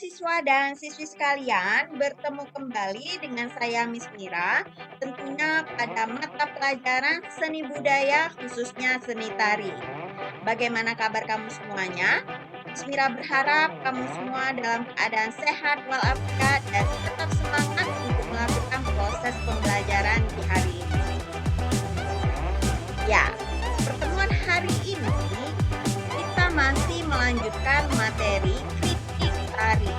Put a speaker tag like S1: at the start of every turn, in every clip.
S1: siswa dan siswi sekalian, bertemu kembali dengan saya Miss Mira, tentunya pada mata pelajaran seni budaya khususnya seni tari. Bagaimana kabar kamu semuanya? Miss Mira berharap kamu semua dalam keadaan sehat walafiat dan tetap semangat untuk melakukan proses pembelajaran di hari ini. Ya, pertemuan hari ini kita masih melanjutkan materi kritik tari.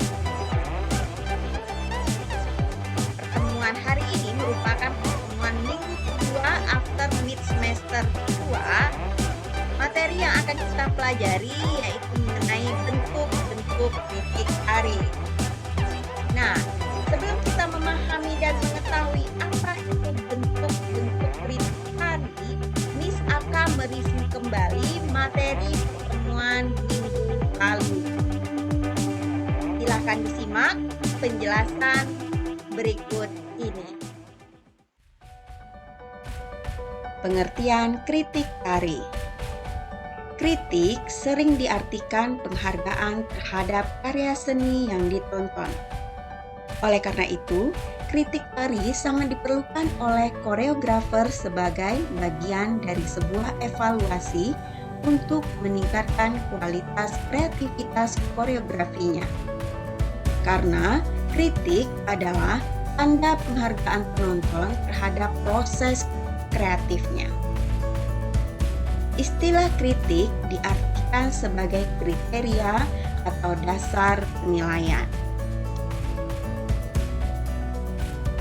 S1: Pertemuan hari ini merupakan pertemuan minggu kedua after mid semester 2. Materi yang akan kita pelajari yaitu mengenai bentuk-bentuk kritik tari. Nah, sebelum kita memahami dan mengetahui apa itu bentuk-bentuk kritik tari, Miss akan mereview kembali materi pertemuan minggu lalu. Silakan disimak penjelasan berikut ini. Pengertian kritik tari. Kritik sering diartikan penghargaan terhadap karya seni yang ditonton. Oleh karena itu, kritik tari sangat diperlukan oleh koreografer sebagai bagian dari sebuah evaluasi untuk meningkatkan kualitas kreativitas koreografinya. Karena kritik adalah tanda penghargaan penonton terhadap proses kreatifnya. Istilah kritik diartikan sebagai kriteria atau dasar penilaian.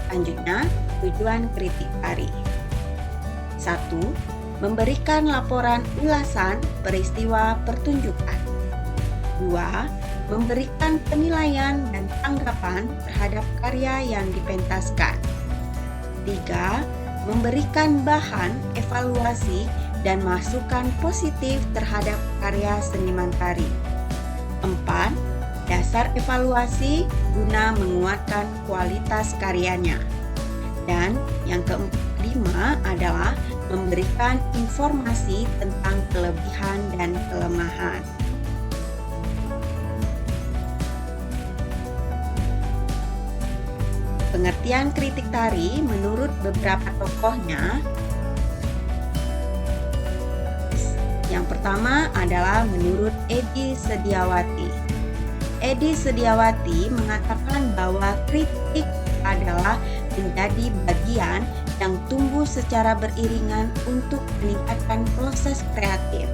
S1: Selanjutnya, tujuan kritik tari. 1. Memberikan laporan ulasan peristiwa pertunjukan. 2. Memberikan penilaian dan tanggapan terhadap karya yang dipentaskan. 3. Memberikan bahan evaluasi dan masukan positif terhadap karya seniman tari. 4. Dasar evaluasi guna menguatkan kualitas karyanya. Dan yang kelima adalah memberikan informasi tentang kelebihan dan kelemahan. Pengertian kritik tari menurut beberapa tokohnya. Yang pertama adalah menurut Edi Sediawati. Edi Sediawati mengatakan bahwa kritik adalah menjadi bagian yang tumbuh secara beriringan untuk meningkatkan proses kreatif.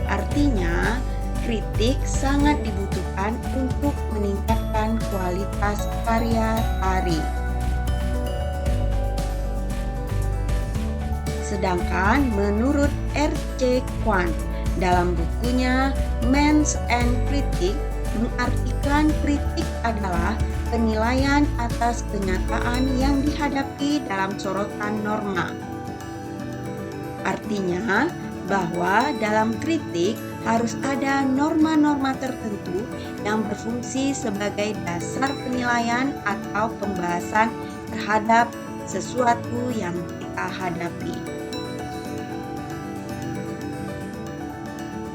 S1: Artinya, kritik sangat dibutuhkan untuk meningkatkan kualitas karya tari. Sedangkan menurut R.C. Kwan dalam bukunya Men's and Critic mengartikan kritik adalah penilaian atas kenyataan yang dihadapi dalam sorotan norma. Artinya bahwa dalam kritik harus ada norma-norma tertentu yang berfungsi sebagai dasar penilaian atau pembahasan terhadap sesuatu yang kita hadapi.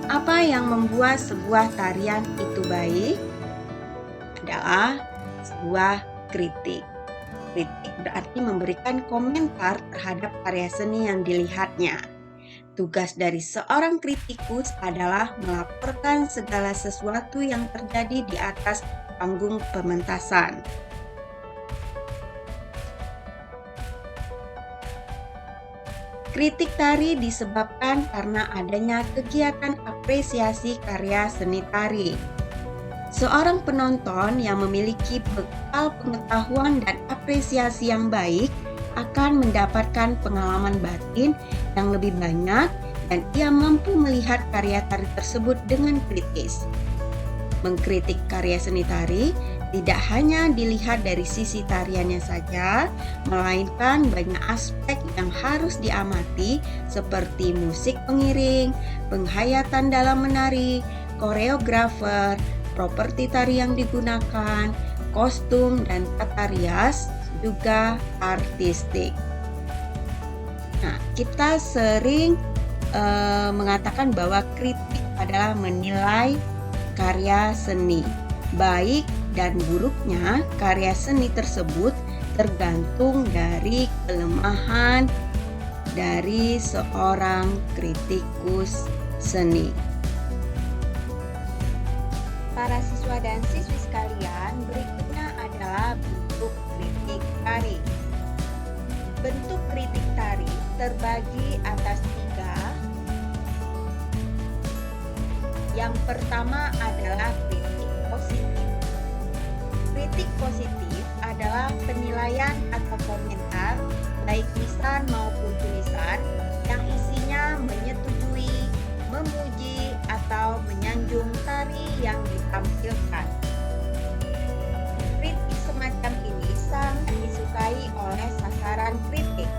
S1: Apa yang membuat sebuah tarian itu baik? Adalah sebuah kritik. Kritik berarti memberikan komentar terhadap karya seni yang dilihatnya. Tugas dari seorang kritikus adalah melaporkan segala sesuatu yang terjadi di atas panggung pementasan. Kritik tari disebabkan karena adanya kegiatan apresiasi karya seni tari. Seorang penonton yang memiliki bekal pengetahuan dan apresiasi yang baik akan mendapatkan pengalaman batin yang lebih banyak dan ia mampu melihat karya tari tersebut dengan kritis. Mengkritik karya seni tari tidak hanya dilihat dari sisi tariannya saja, melainkan banyak aspek yang harus diamati seperti musik pengiring, penghayatan dalam menari, koreografer, properti tari yang digunakan, kostum dan tata rias, juga artistik. Nah, kita sering mengatakan bahwa kritik adalah menilai karya seni, baik dan buruknya karya seni tersebut tergantung dari kelemahan dari seorang kritikus seni. Para siswa dan siswi sekalian, berikutnya adalah bentuk kritik tari. Bentuk kritik tari terbagi atas 3. Yang pertama adalah kritik positif. Kritik positif adalah penilaian atau komentar, baik lisan maupun tulisan, yang isinya menyetujui, memuji, atau menyanjung tari yang ditampilkan. Kritik semacam ini sangat disukai oleh sasaran kritik,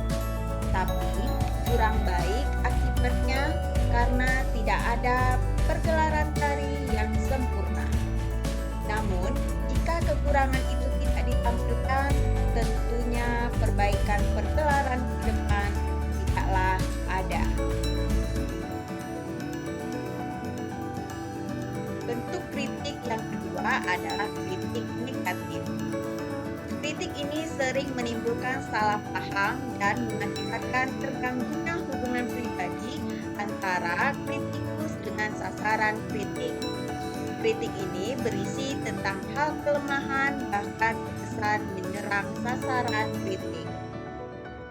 S1: tapi kurang baik akibatnya karena tidak ada pergelaran tari yang sempurna. Namun, jika kekurangan itu tidak ditampilkan, tentunya perbaikan pergelaran ke depan tidaklah ada. Bentuk kritik yang kedua adalah kritik negatif. Kritik ini sering menimbulkan salah paham dan mengakibatkan terganggunya hubungan pribadi antara kritikus dengan sasaran kritik. Kritik ini berisi tentang hal kelemahan, bahkan kesan menyerang sasaran kritik.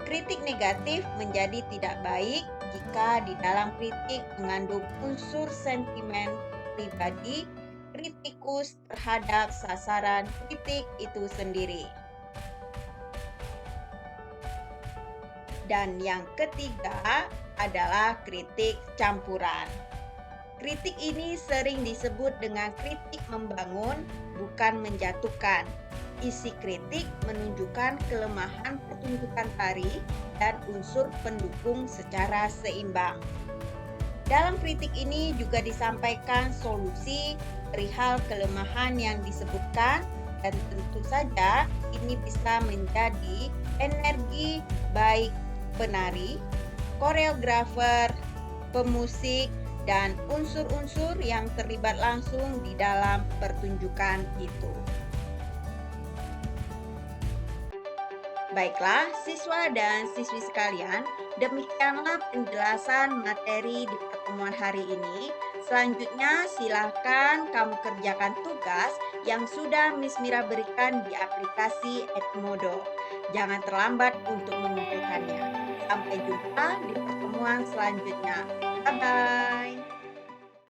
S1: Kritik negatif menjadi tidak baik jika di dalam kritik mengandung unsur sentimen pribadi kritikus terhadap sasaran kritik itu sendiri. Dan yang ketiga adalah kritik campuran. Kritik ini sering disebut dengan kritik membangun, bukan menjatuhkan. Isi kritik menunjukkan kelemahan pertunjukan tari dan unsur pendukung secara seimbang. Dalam kritik ini juga disampaikan solusi perihal kelemahan yang disebutkan, dan tentu saja ini bisa menjadi energi baik penari, koreografer, pemusik, dan unsur-unsur yang terlibat langsung di dalam pertunjukan itu. Baiklah, siswa dan siswi sekalian, demikianlah penjelasan materi di pertemuan hari ini. Selanjutnya, silakan kamu kerjakan tugas yang sudah Miss Mira berikan di aplikasi Edmodo. Jangan terlambat untuk mengumpulkannya. Sampai jumpa di pertemuan selanjutnya. Bye-bye.